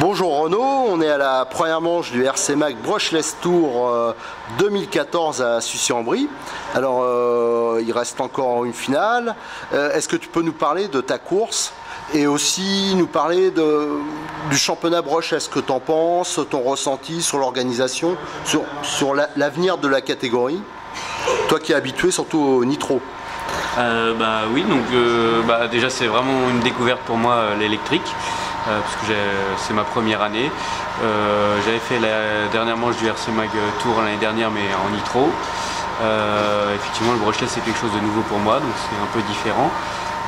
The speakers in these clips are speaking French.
Bonjour Renaud, on est à la première manche du RC Mag Brushless Tour 2014 à Sucy-en-Brie. Alors il reste encore une finale. Est-ce que tu peux nous parler de ta course et aussi nous parler du championnat Brush? Est-ce que tu en penses, ton ressenti sur l'organisation, sur l'avenir de la catégorie? Toi qui es habitué surtout au nitro. Oui, donc déjà c'est vraiment une découverte pour moi l'électrique. Parce que c'est ma première année. J'avais fait la dernière manche du RC Mag Tour l'année dernière, mais en nitro. Effectivement, le brushless c'est quelque chose de nouveau pour moi, donc c'est un peu différent.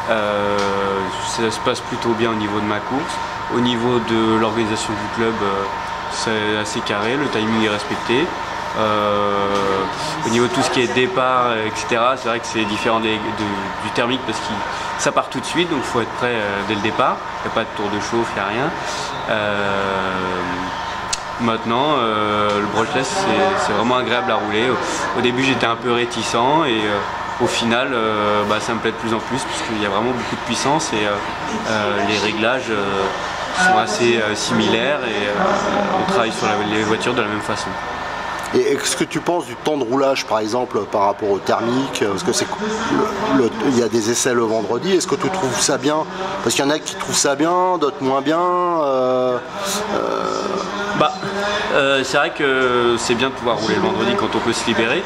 Ça se passe plutôt bien au niveau de ma course. Au niveau de l'organisation du club, c'est assez carré, le timing est respecté. Au niveau de tout ce qui est départ, etc., c'est vrai que c'est différent du thermique parce que ça part tout de suite, donc il faut être prêt dès le départ. Il n'y a pas de tour de chauffe, il n'y a rien. Maintenant, le brushless c'est vraiment agréable à rouler. Au début j'étais un peu réticent et au final ça me plaît de plus en plus parce qu'il y a vraiment beaucoup de puissance et les réglages sont assez similaires et on travaille sur les voitures de la même façon. Et qu'est-ce que tu penses du temps de roulage par exemple par rapport au thermique? Parce que il y a des essais le vendredi, est-ce que tu trouves ça bien? Parce qu'il y en a qui trouvent ça bien, d'autres moins bien. C'est vrai que c'est bien de pouvoir rouler le vendredi quand on peut se libérer.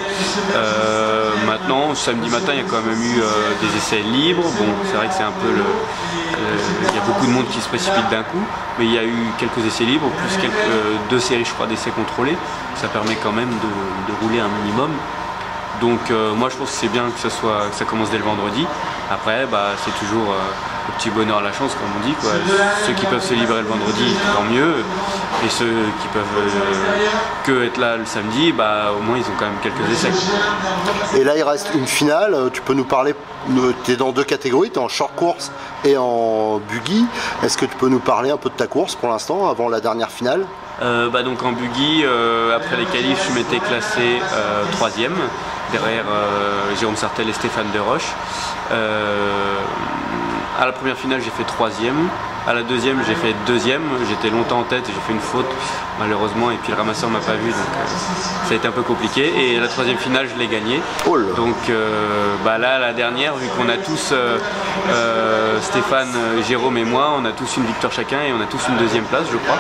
Maintenant, samedi matin, il y a quand même eu des essais libres. Bon, c'est vrai que c'est un peu il y a beaucoup de monde qui se précipite d'un coup, mais il y a eu quelques essais libres, plus deux séries, je crois, d'essais contrôlés. Ça permet quand même de rouler un minimum. Donc moi je pense que c'est bien que ça commence dès le vendredi. Après c'est toujours au petit bonheur la chance comme on dit quoi. Ceux qui peuvent se libérer le vendredi tant mieux. Et ceux qui peuvent que être là le samedi, au moins ils ont quand même quelques essais. Et là il reste une finale, tu peux nous parler, tu es dans deux catégories, tu es en short course et en buggy. Est-ce que tu peux nous parler un peu de ta course pour l'instant avant la dernière finale? Donc en buggy, après les qualifs, je m'étais classé 3e derrière Jérôme Sartel et Stéphane Deroche. À la première finale, j'ai fait 3e. À la deuxième, j'ai fait 2e. J'étais longtemps en tête et j'ai fait une faute malheureusement et puis le ramasseur m'a pas vu, donc ça a été un peu compliqué. Et la 3e finale, je l'ai gagnée. Donc là, la dernière, vu qu'on a tous, Stéphane, Jérôme et moi, on a tous une victoire chacun et on a tous une 2e place, je crois.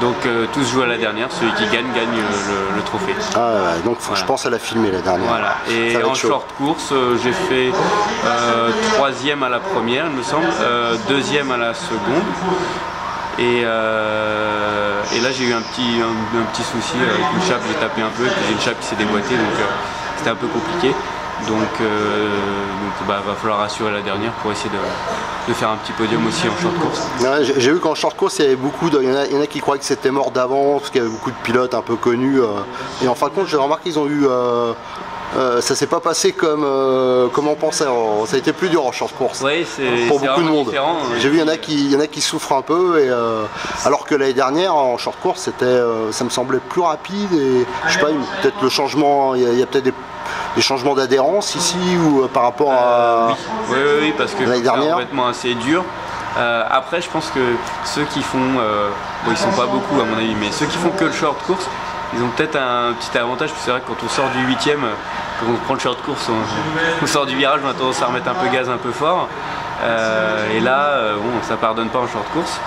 Donc tous jouent à la dernière. Celui qui gagne le trophée. Donc faut que je pense à la filmer la dernière. Voilà. Et en short course, j'ai fait 3e à la première, il me semble, 2e à la seconde. Et là j'ai eu un petit souci avec une chape, j'ai tapé un peu et puis j'ai une chape qui s'est déboîtée, donc c'était un peu compliqué. Donc va falloir assurer la dernière pour essayer de faire un petit podium aussi en short course. J'ai vu qu'en short course il y avait beaucoup il y en a qui croyaient que c'était mort d'avance, parce qu'il y avait beaucoup de pilotes un peu connus. Et en fin de compte j'ai remarqué qu'ils ont eu ça s'est pas passé comme on pensait. Ça a été plus dur en short course. Oui, pour beaucoup de monde. J'ai vu il y en a qui souffrent un peu et alors que l'année dernière en short course ça me semblait plus rapide et je sais pas, peut-être le changement, il y a peut-être des changements d'adhérence ici ou par rapport à oui, parce que l'année dernière. C'est complètement assez dur. Après je pense que ceux qui font, ils sont pas beaucoup à mon avis, mais ceux qui font que le short course, ils ont peut-être un petit avantage, parce que c'est vrai que quand on sort du 8e, quand on prend le short course, on sort du virage, on a tendance à remettre un peu gaz un peu fort. Et là, ça pardonne pas en short course.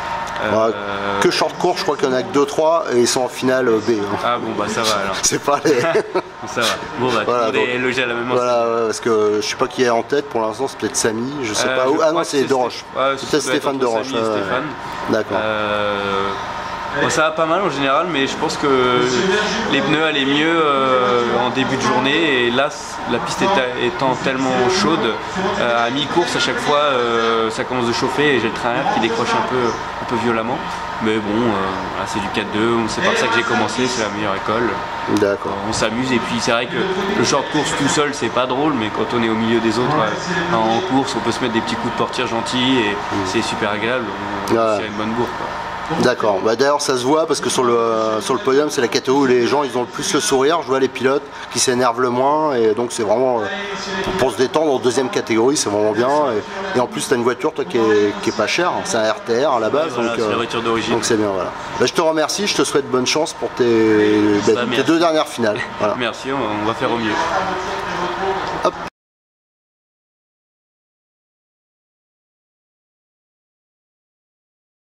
Que short course, je crois qu'il y en a que 2-3 et ils sont en finale B. Ah bon ça va alors. C'est pas les... Ça va. Bon voilà, tout est logé à la même enseigne. Voilà, parce que je sais pas qui est en tête pour l'instant, c'est peut-être Samy, je sais pas. Ah non, c'est Deroche. C'est peut-être Stéphane Deroche. Stéphane. D'accord. Bon, ça va pas mal en général, mais je pense que les pneus allaient mieux en début de journée, et là la piste étant tellement chaude, à mi-course à chaque fois ça commence de chauffer et j'ai le train à l'air qui décroche un peu violemment. Mais bon, c'est du 4-2, c'est par ça que j'ai commencé, c'est la meilleure école. D'accord. On s'amuse, et puis c'est vrai que le short course tout seul c'est pas drôle, mais quand on est au milieu des autres en course, on peut se mettre des petits coups de portière gentils et c'est super agréable, c'est une bonne bourre, quoi. D'accord, bah, d'ailleurs ça se voit parce que sur le podium c'est la catégorie où les gens ils ont le plus le sourire, je vois les pilotes qui s'énervent le moins, et donc c'est vraiment pour se détendre en deuxième catégorie, c'est vraiment bien, et en plus tu as une voiture toi, qui est pas chère, c'est un RTR à la base, voilà, donc c'est la voiture d'origine. Donc c'est bien, voilà. Bah, je te remercie, je te souhaite bonne chance pour tes 2 dernières finales. Voilà. Merci, on va faire au mieux. Hop.